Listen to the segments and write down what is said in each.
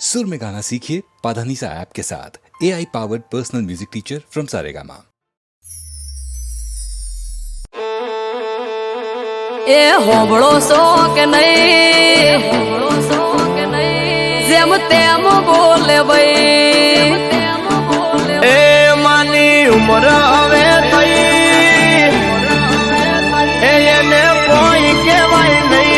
सुर में गाना सीखिए पाधानीसा ऐप के साथ। AI powered personal music teacher from Saregama. ए होबळो सो के नहीं जेम तेम बोले भाई ए मानी उम्र हवे थई एने कोई केवाय नहीं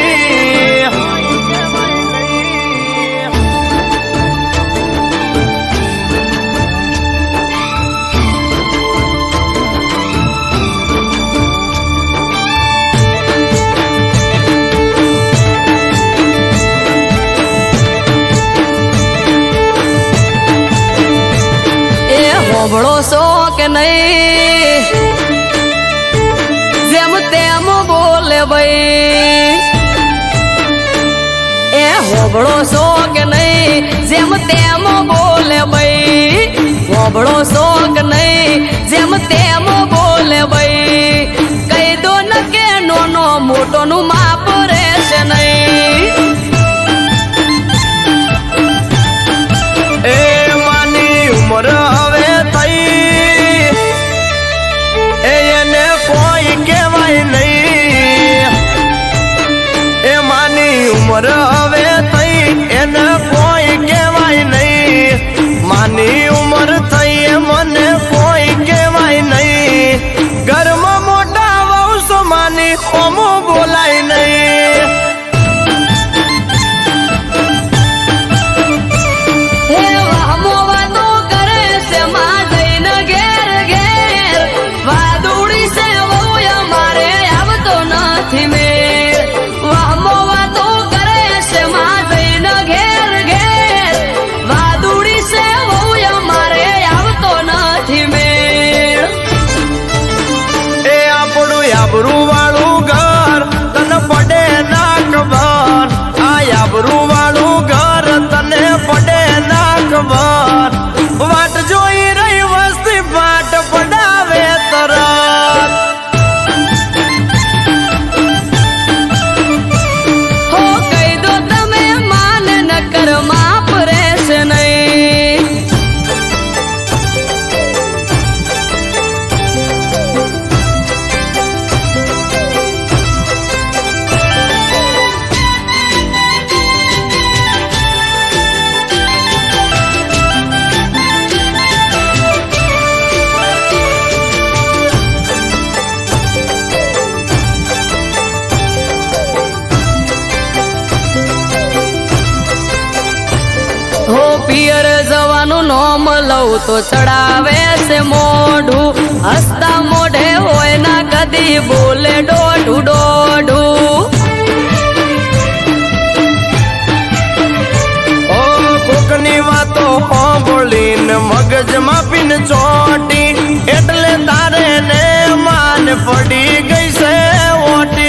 होबळो सो के नहीं जेम तेम बोले भाई ए होबळो सो के नहीं जेम तेम बोले भाई होबळो सो के नहीं जेम तेम बोले भाई कई दो न के नोनो मोटो नु माप रेसे नहीं ए मानी उम्र हवे थई एने कोई केवाय नहीं ए मानी उम्र हवे थई एने कोई केवाय नहीं मानी उम्र थई मने कोई केवाय नहीं घर में मोटा वौसो मानी ओमो बोलाय नहीं आबरू वालू घर तने पड़े ना खबर आबरू वालू घर तने पड़े ना खबर वाट जोई रही वस्ती बाट पड़ावे तरत हो कई दो तमे मान न कर माप रेस नहीं हो पियर जवानु नोम लऊ तो चढ़ावे से मोढ़ू हसता मोढ़े होए ना कदी बोले डोढ़ू डोढ़ू ओ कोकनी वातो हो बोलीन मगज मापीन चोटी एटले तारे ने मान पड़ी गई से ओटी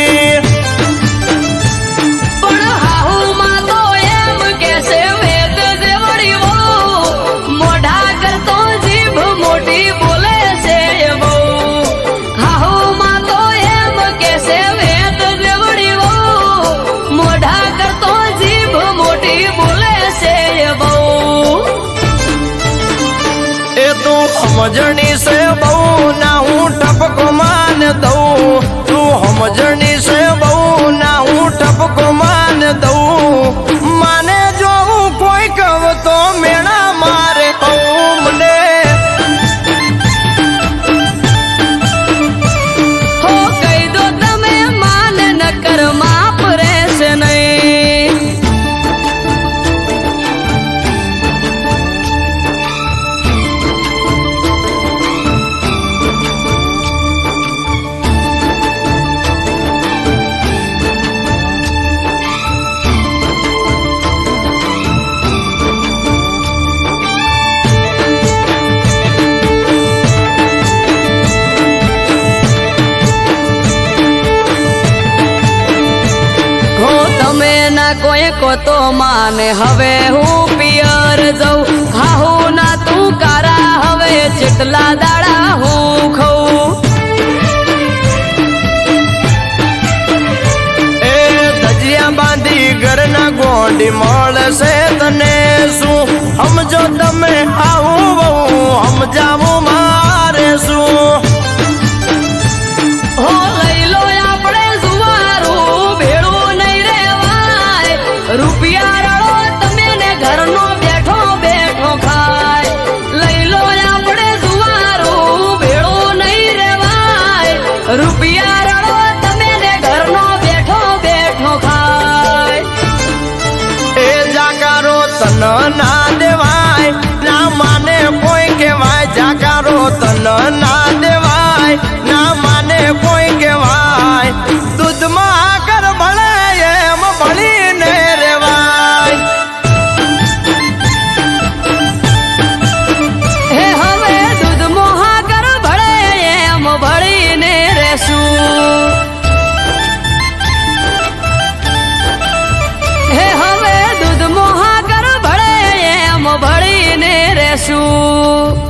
समझनी से बहु ना हूँ टपको मान दऊ तू समझनी से बहु ना हूँ टपको मान दऊ माने जो कोई कव तो मेरा मारे मने हो कई दो तमे मान न कर माप रेस नहीं कोई को तो माने हवे हूँ पियर जाऊ हाहू ना तू कारा हवे चिटला दाड़ा हूँ खाऊ ए धजिया बांधी घर ना गोंडी मोल से तने सु ના દેવાય ના માને કોઈ કહેવાય જાકારો તન ના દેવાય ના માને કોઈ કહેવાય દૂધમાં આકર ભળે એમ ભળીને રેવાય હે હવે દૂધ મોહાગર ભળે એમ ભળીને રેશું હે હવે દૂધ મોહાગર ભળે એમ ભળીને રેશું